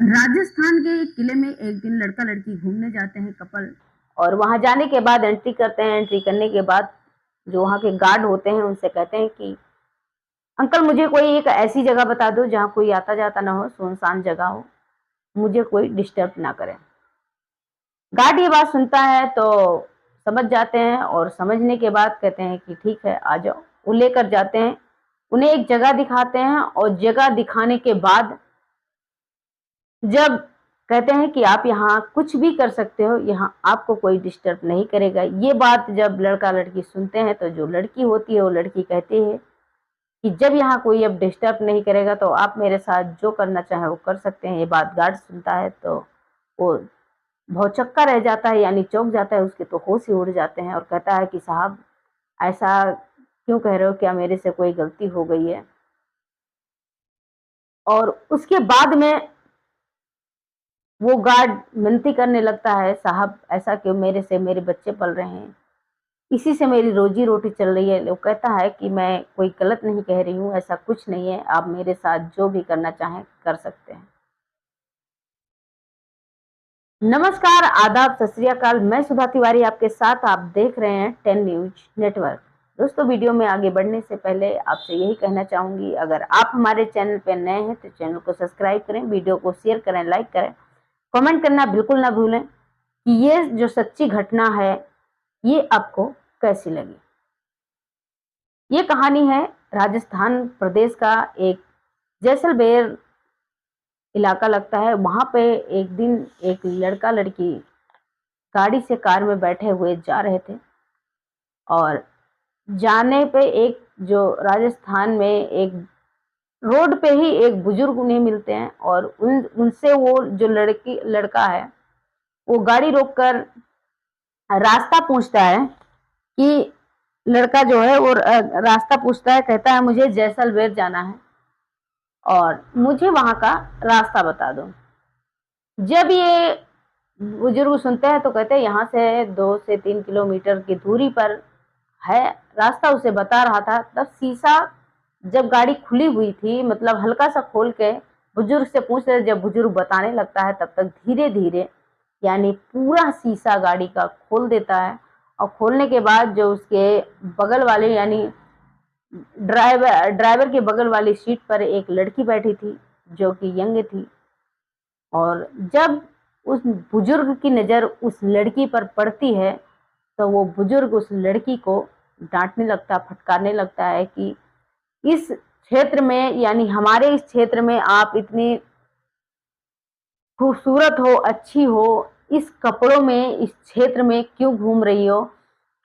राजस्थान के एक किले में एक दिन लड़का लड़की घूमने जाते हैं कपल। और वहां जाने के बाद एंट्री करते हैं। एंट्री करने के बाद जो वहां के गार्ड होते हैं उनसे कहते हैं कि अंकल मुझे कोई एक ऐसी जगह बता दो जहाँ कोई आता जाता ना हो, सुनसान जगह हो, मुझे कोई डिस्टर्ब ना करे। गार्ड ये बात सुनता है तो समझ जाते हैं और समझने के बाद कहते हैं कि ठीक है आ जाओ। वो लेकर जाते हैं, उन्हें एक जगह दिखाते हैं और जगह दिखाने के बाद जब कहते हैं कि आप यहाँ कुछ भी कर सकते हो, यहाँ आपको कोई डिस्टर्ब नहीं करेगा। ये बात जब लड़का लड़की सुनते हैं तो जो लड़की होती है वो लड़की कहती है कि जब यहाँ कोई अब डिस्टर्ब नहीं करेगा तो आप मेरे साथ जो करना चाहें वो कर सकते हैं। ये बात गार्ड सुनता है तो वो भौचक्का रह जाता है, यानी चौंक जाता है, उसके तो होश ही उड़ जाते हैं और कहता है कि साहब ऐसा क्यों कह रहे हो, क्या मेरे से कोई गलती हो गई है। और उसके बाद में वो गार्ड मिनती करने लगता है, साहब ऐसा क्यों, मेरे से मेरे बच्चे पल रहे हैं, इसी से मेरी रोजी रोटी चल रही है। वो कहता है कि मैं कोई गलत नहीं कह रही हूँ, ऐसा कुछ नहीं है, आप मेरे साथ जो भी करना चाहें कर सकते हैं। नमस्कार, आदाब, सत श्री अकाल। मैं सुधा तिवारी आपके साथ, आप देख रहे हैं 10 न्यूज नेटवर्क। दोस्तों, वीडियो में आगे बढ़ने से पहले आपसे यही कहना चाहूंगी, अगर आप हमारे चैनल पर नए हैं तो चैनल को सब्सक्राइब करें, वीडियो को शेयर करें, लाइक करें, कमेंट करना बिल्कुल ना भूलें कि ये जो सच्ची घटना है ये आपको कैसी लगी। ये कहानी है राजस्थान प्रदेश का एक जैसलमेर इलाका लगता है। वहां पे एक दिन एक लड़का लड़की गाड़ी से कार में बैठे हुए जा रहे थे और जाने पे एक जो राजस्थान में एक रोड पे ही एक बुजुर्ग उन्हें मिलते हैं और उनसे वो जो लड़का है वो गाड़ी रोककर रास्ता पूछता है कि लड़का जो है वो रास्ता पूछता है, कहता है मुझे जैसलमेर जाना है और मुझे वहां का रास्ता बता दो। जब ये बुजुर्ग सुनते हैं तो कहते हैं यहाँ से 2 से 3 किलोमीटर की दूरी पर है रास्ता, उसे बता रहा था। तब शीशा जब गाड़ी खुली हुई थी, मतलब हल्का सा खोल के बुजुर्ग से पूछ रहे, जब बुजुर्ग बताने लगता है तब तक धीरे धीरे यानी पूरा शीशा गाड़ी का खोल देता है। और खोलने के बाद जो उसके बगल वाले यानी ड्राइवर के बगल वाली सीट पर एक लड़की बैठी थी जो कि यंग थी। और जब उस बुजुर्ग की नज़र उस लड़की पर पड़ती है तो वो बुजुर्ग उस लड़की को डांटने लगता, फटकारने लगता है कि इस क्षेत्र में यानी हमारे इस क्षेत्र में आप इतनी खूबसूरत हो, अच्छी हो, इस कपड़ों में इस क्षेत्र में क्यों घूम रही हो,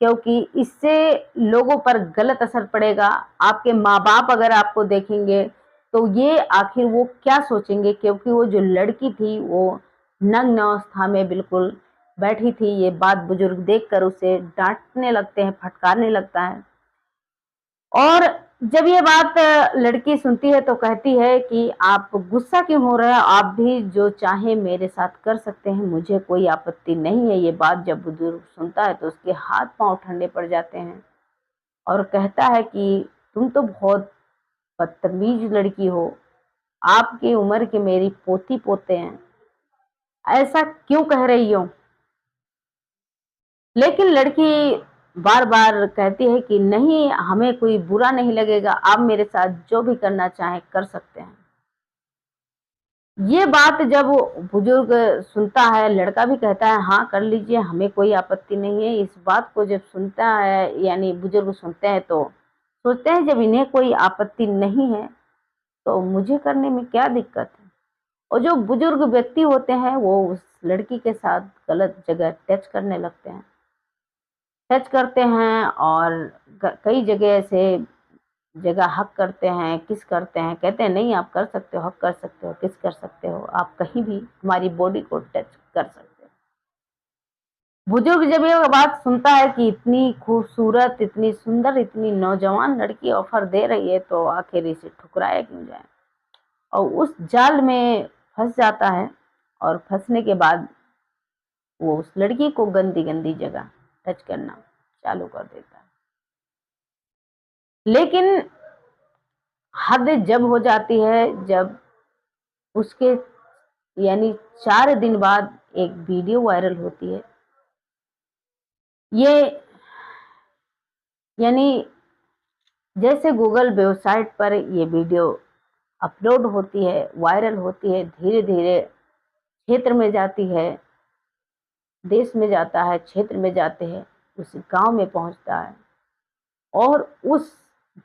क्योंकि इससे लोगों पर गलत असर पड़ेगा। आपके माँ बाप अगर आपको देखेंगे तो ये आखिर वो क्या सोचेंगे, क्योंकि वो जो लड़की थी वो नग्न अवस्था में बिल्कुल बैठी थी। ये बात बुजुर्ग देखकर उसे डांटने लगते हैं, फटकारने लगता है। और जब ये बात लड़की सुनती है तो कहती है कि आप गुस्सा क्यों हो रहे हैं, आप भी जो चाहे मेरे साथ कर सकते हैं, मुझे कोई आपत्ति नहीं है। ये बात जब बुजुर्ग सुनता है तो उसके हाथ पांव ठंडे पड़ जाते हैं और कहता है कि तुम तो बहुत बदतमीज लड़की हो, आपकी उम्र के मेरी पोती पोते हैं, ऐसा क्यों कह रही हो। लेकिन लड़की बार बार कहती है कि नहीं, हमें कोई बुरा नहीं लगेगा, आप मेरे साथ जो भी करना चाहें कर सकते हैं। ये बात जब बुजुर्ग सुनता है, लड़का भी कहता है हाँ कर लीजिए, हमें कोई आपत्ति नहीं है। इस बात को जब सुनता है यानी बुजुर्ग सुनते हैं तो सोचते हैं जब इन्हें कोई आपत्ति नहीं है तो मुझे करने में क्या दिक्कत है। और जो बुजुर्ग व्यक्ति होते हैं वो उस लड़की के साथ गलत जगह टच करने लगते हैं, टच करते हैं और कई जगह से जगह हक करते हैं, किस करते हैं, कहते हैं नहीं आप कर सकते हो, हक कर सकते हो, किस कर सकते हो, आप कहीं भी हमारी बॉडी को टच कर सकते हो। बुजुर्ग जब ये बात सुनता है कि इतनी खूबसूरत, इतनी सुंदर, इतनी नौजवान लड़की ऑफर दे रही है तो आखिर इसे ठुकराया क्यों जाए, और उस जाल में फंस जाता है। और फंसने के बाद वो उस लड़की को गंदी गंदी जगह टच करना चालू कर देता है। लेकिन हद जब हो जाती है जब उसके यानी 4 दिन बाद एक वीडियो वायरल होती है। ये यानी जैसे गूगल वेबसाइट पर ये वीडियो अपलोड होती है, वायरल होती है, धीरे-धीरे क्षेत्र में जाती है, देश में जाता है, क्षेत्र में जाते हैं, उस गाँव में पहुँचता है और उस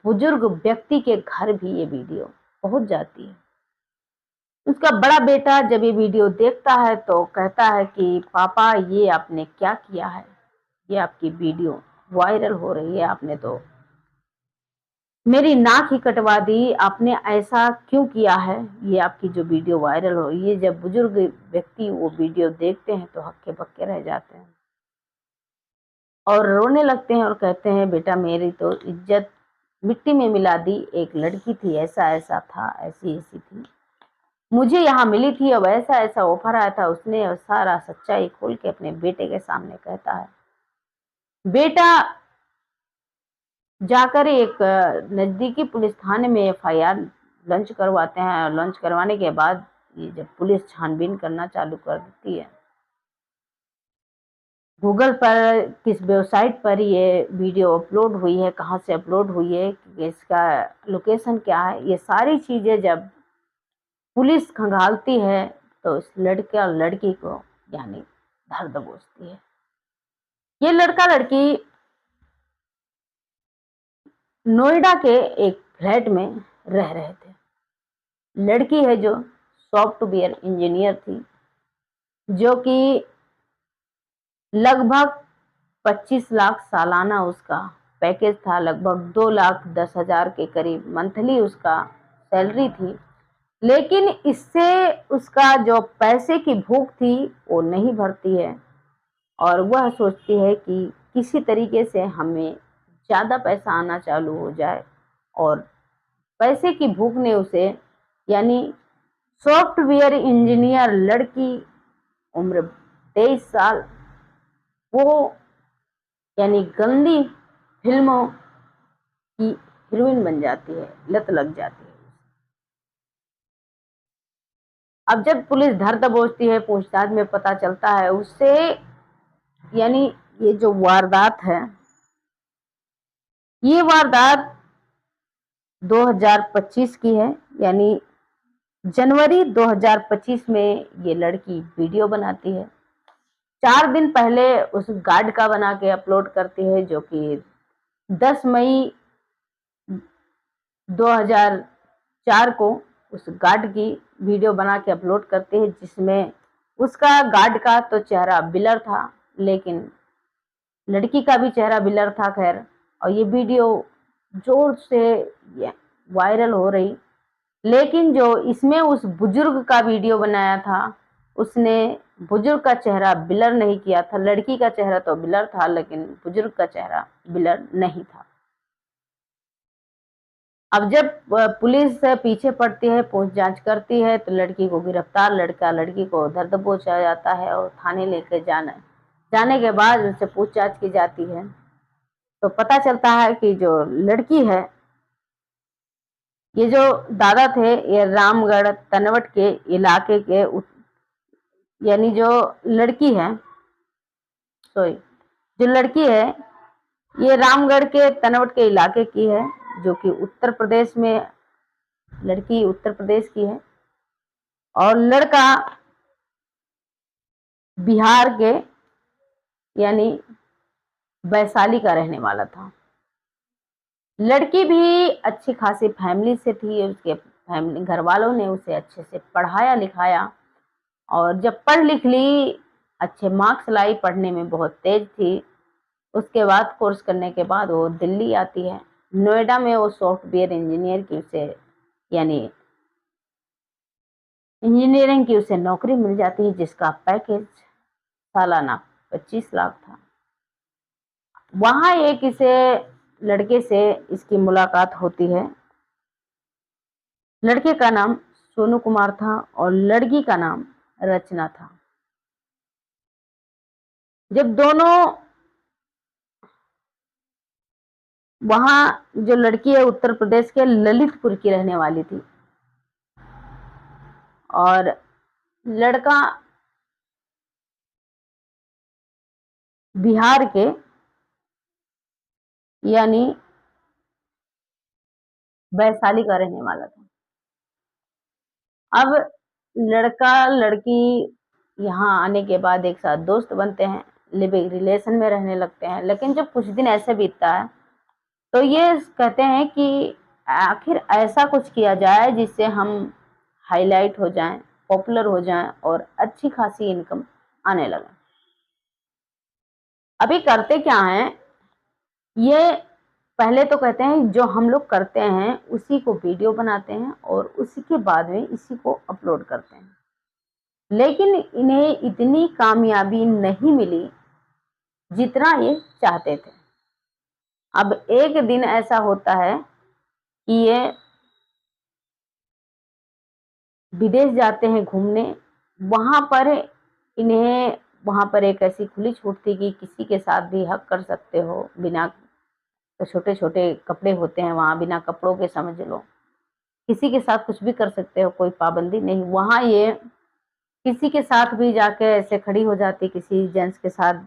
बुजुर्ग व्यक्ति के घर भी ये वीडियो पहुँच जाती है। उसका बड़ा बेटा जब ये वीडियो देखता है तो कहता है कि पापा ये आपने क्या किया है? ये आपकी वीडियो वायरल हो रही है, आपने तो मेरी नाक ही कटवा दी, आपने ऐसा क्यों किया है? ये आपकी जो वीडियो वायरल हो रही है। जब बुजुर्ग व्यक्ति वो वीडियो देखते हैं तो हक्के-बक्के रह जाते हैं और रोने लगते हैं और कहते हैं बेटा मेरी तो इज्जत मिट्टी में मिला दी, एक लड़की थी, ऐसा-ऐसा था, ऐसी-ऐसी थी। मुझे यहाँ मिली थी, अब ऐसा-ऐसा ऑफर आया था, उसने और सारा सच्चाई खोल के अपने बेटे के सामने कहता है। बेटा जाकर एक नज़दीकी पुलिस थाने में एफआईआर लॉन्च करवाते हैं और लॉन्च करवाने के बाद ये जब पुलिस छानबीन करना चालू कर देती है, गूगल पर किस वेबसाइट पर ये वीडियो अपलोड हुई है, कहाँ से अपलोड हुई है, इसका लोकेशन क्या है, ये सारी चीज़ें जब पुलिस खंगालती है तो इस लड़के और लड़की को यानी धर दबोचती है। ये लड़का लड़की नोएडा के एक फ्लैट में रह रहे थे। लड़की है जो सॉफ्टवेयर इंजीनियर थी, जो कि लगभग 25 लाख सालाना उसका पैकेज था, लगभग 2,10,000 के करीब मंथली उसका सैलरी थी। लेकिन इससे उसका जो पैसे की भूख थी वो नहीं भरती है और वह सोचती है कि किसी तरीके से हमें ज़्यादा पैसा आना चालू हो जाए और पैसे की भूख ने उसे यानी सॉफ्टवेयर इंजीनियर लड़की, उम्र 23 साल, वो यानी गंदी फिल्मों की हीरोइन बन जाती है, लत लग जाती है। अब जब पुलिस धर दबोचती है, पूछताछ में पता चलता है उससे यानी ये जो वारदात है, ये वारदात 2025 की है। यानी जनवरी 2025 में ये लड़की वीडियो बनाती है। 4 दिन पहले उस गार्ड का बना के अपलोड करती है, जो कि 10 मई 2004 को उस गार्ड की वीडियो बना के अपलोड करती है, जिसमें उसका गार्ड का तो चेहरा ब्लर था, लेकिन लड़की का भी चेहरा ब्लर था। खैर, और ये वीडियो जोर से वायरल हो रही, लेकिन जो इसमें उस बुजुर्ग का वीडियो बनाया था, उसने बुजुर्ग का चेहरा ब्लर नहीं किया था। लड़की का चेहरा तो ब्लर था, लेकिन बुजुर्ग का चेहरा ब्लर नहीं था। अब जब पुलिस पीछे पड़ती है, पूछ जांच करती है, तो लड़की को गिरफ्तार, लड़का लड़की को धर दबोचा जाता है और थाने लेके जाने के बाद उनसे पूछताछ की जाती है, तो पता चलता है कि जो लड़की है, ये जो दादा थे, ये रामगढ़ तनवट के इलाके के यानी जो लड़की है, सॉरी, जो लड़की है ये रामगढ़ के तनवट के इलाके की है, जो कि उत्तर प्रदेश में, लड़की उत्तर प्रदेश की है और लड़का बिहार के यानी वैशाली का रहने वाला था। लड़की भी अच्छी खासी फैमिली से थी, उसके फैमिली घर वालों ने उसे अच्छे से पढ़ाया लिखाया और जब पढ़ लिख ली, अच्छे मार्क्स लाई, पढ़ने में बहुत तेज थी। उसके बाद कोर्स करने के बाद वो दिल्ली आती है। नोएडा में वो सॉफ्टवेयर इंजीनियर की उसे यानी इंजीनियरिंग की उसे नौकरी मिल जाती है, जिसका पैकेज सालाना 25 लाख था। वहां एक इसे लड़के से इसकी मुलाकात होती है। लड़के का नाम सोनू कुमार था और लड़की का नाम रचना था। जब दोनों वहां, जो लड़की है उत्तर प्रदेश के ललितपुर की रहने वाली थी और लड़का बिहार के यानी वैशाली का रहने वाला था। अब लड़का लड़की यहाँ आने के बाद एक साथ दोस्त बनते हैं, लिविंग रिलेशन में रहने लगते हैं। लेकिन जब कुछ दिन ऐसे बीतता है तो ये कहते हैं कि आखिर ऐसा कुछ किया जाए जिससे हम हाईलाइट हो जाएं, पॉपुलर हो जाएं और अच्छी खासी इनकम आने लगे। अभी करते क्या हैं, ये पहले तो कहते हैं जो हम लोग करते हैं उसी को वीडियो बनाते हैं और उसी के बाद में इसी को अपलोड करते हैं। लेकिन इन्हें इतनी कामयाबी नहीं मिली जितना ये चाहते थे। अब एक दिन ऐसा होता है कि ये विदेश जाते हैं घूमने। वहां पर इन्हें वहां पर एक ऐसी खुली छूट थी कि किसी के साथ भी हक कर सकते हो, बिना तो छोटे छोटे कपड़े होते हैं वहां, बिना कपड़ों के समझ लो किसी के साथ कुछ भी कर सकते हो, कोई पाबंदी नहीं। वहां ये किसी के साथ भी जाके ऐसे खड़ी हो जाती, किसी जेंट्स के साथ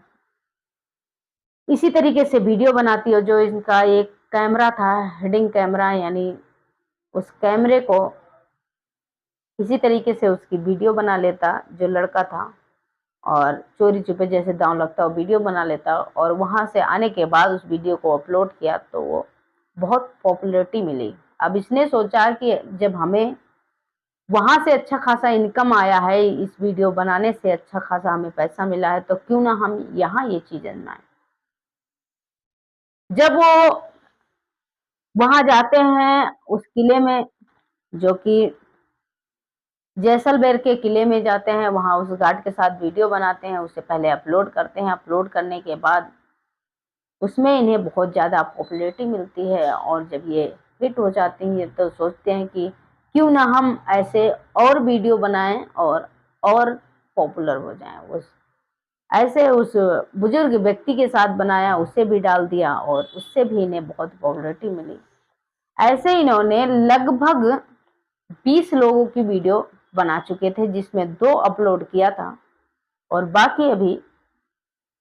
इसी तरीके से वीडियो बनाती हो। जो इनका एक कैमरा था, हिडिंग कैमरा, यानी उस कैमरे को इसी तरीके से उसकी वीडियो बना लेता जो लड़का था, और चोरी छुपे जैसे दांव लगता वो वीडियो बना लेता, और वहां से आने के बाद उस वीडियो को अपलोड किया तो वो बहुत पॉपुलैरिटी मिली। अब इसने सोचा कि जब हमें वहां से अच्छा खासा इनकम आया है, इस वीडियो बनाने से अच्छा खासा हमें पैसा मिला है, तो क्यों ना हम यहाँ ये चीज आजमाएं। जब वो वहां जाते हैं उस किले में, जो कि जैसलमेर के किले में जाते हैं, वहां उस गार्ड के साथ वीडियो बनाते हैं, उससे पहले अपलोड करते हैं। अपलोड करने के बाद उसमें इन्हें बहुत ज़्यादा पॉपुलैरिटी मिलती है, और जब ये हिट हो जाती हैं तो सोचते हैं कि क्यों ना हम ऐसे और वीडियो बनाएं और पॉपुलर हो जाएं। उस बुजुर्ग व्यक्ति के साथ बनाया, उसे भी डाल दिया और उससे भी इन्हें बहुत पॉपुलैरिटी मिली। ऐसे इन्होंने लगभग 20 लोगों की वीडियो बना चुके थे, जिसमें 2 अपलोड किया था और बाकी अभी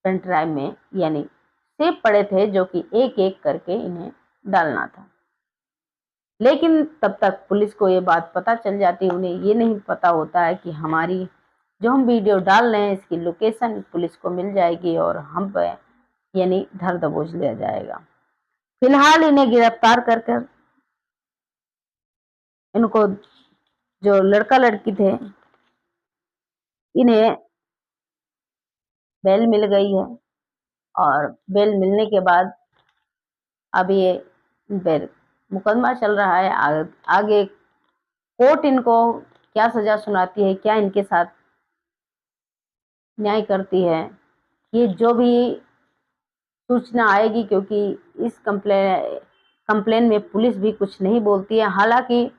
पेन ड्राइव में यानी सेव पड़े थे, जो कि एक एक करके इन्हें डालना था। लेकिन तब तक पुलिस को ये बात पता चल जाती, उन्हें ये नहीं पता होता है कि हमारी जो हम वीडियो डाल रहे हैं इसकी लोकेशन पुलिस को मिल जाएगी और हम पे यानी धर दबोच लिया जाएगा। फिलहाल इन्हें गिरफ्तार कर कर इनको, जो लड़का लड़की थे, इन्हें बेल मिल गई है, और बेल मिलने के बाद अब ये इन पर मुकदमा चल रहा है। आगे कोर्ट इनको क्या सजा सुनाती है, क्या इनके साथ न्याय करती है, ये जो भी सूचना आएगी, क्योंकि इस कंप्लेन में पुलिस भी कुछ नहीं बोलती है। हालांकि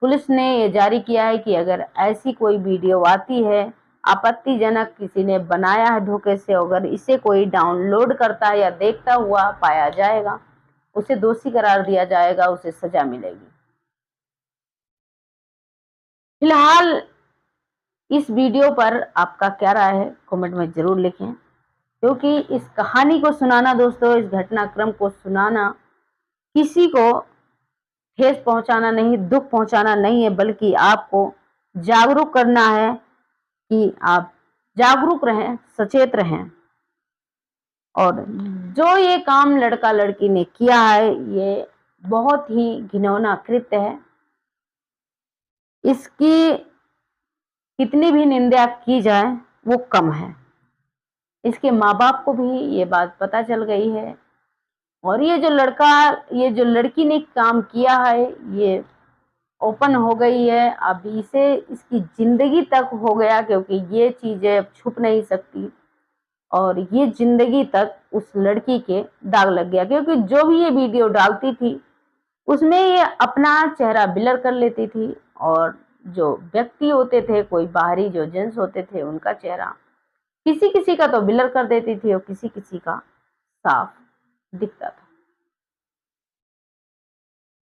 पुलिस ने ये जारी किया है कि अगर ऐसी कोई वीडियो आती है आपत्तिजनक, किसी ने बनाया है धोखे से, अगर इसे कोई डाउनलोड करता है या देखता हुआ पाया जाएगा, उसे दोषी करार दिया जाएगा, उसे सजा मिलेगी। फिलहाल इस वीडियो पर आपका क्या राय है कमेंट में जरूर लिखें, क्योंकि इस कहानी को सुनाना दोस्तों, इस घटनाक्रम को सुनाना किसी को ठेस पहुंचाना नहीं, दुख पहुंचाना नहीं है, बल्कि आपको जागरूक करना है कि आप जागरूक रहें, सचेत रहें। और जो ये काम लड़का लड़की ने किया है ये बहुत ही घिनौना कृत्य है। इसकी कितनी भी निंदा की जाए वो कम है। इसके माँ बाप को भी ये बात पता चल गई है, और ये जो लड़की ने काम किया है ये ओपन हो गई है। अब इसे इसकी जिंदगी तक हो गया, क्योंकि ये चीजें छुप नहीं सकती, और ये जिंदगी तक उस लड़की के दाग लग गया, क्योंकि जो भी ये वीडियो डालती थी उसमें ये अपना चेहरा ब्लर कर लेती थी, और जो व्यक्ति होते थे, कोई बाहरी जो जेंट्स होते थे, उनका चेहरा किसी किसी का तो ब्लर कर देती थी और किसी किसी का साफ दिखता था।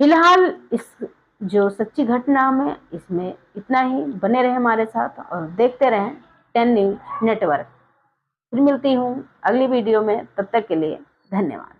फिलहाल इस जो सच्ची घटना में, इसमें इतना ही। बने रहे हमारे साथ और देखते रहें 10 न्यूज नेटवर्क। फिर मिलती हूँ अगली वीडियो में, तब तक के लिए धन्यवाद।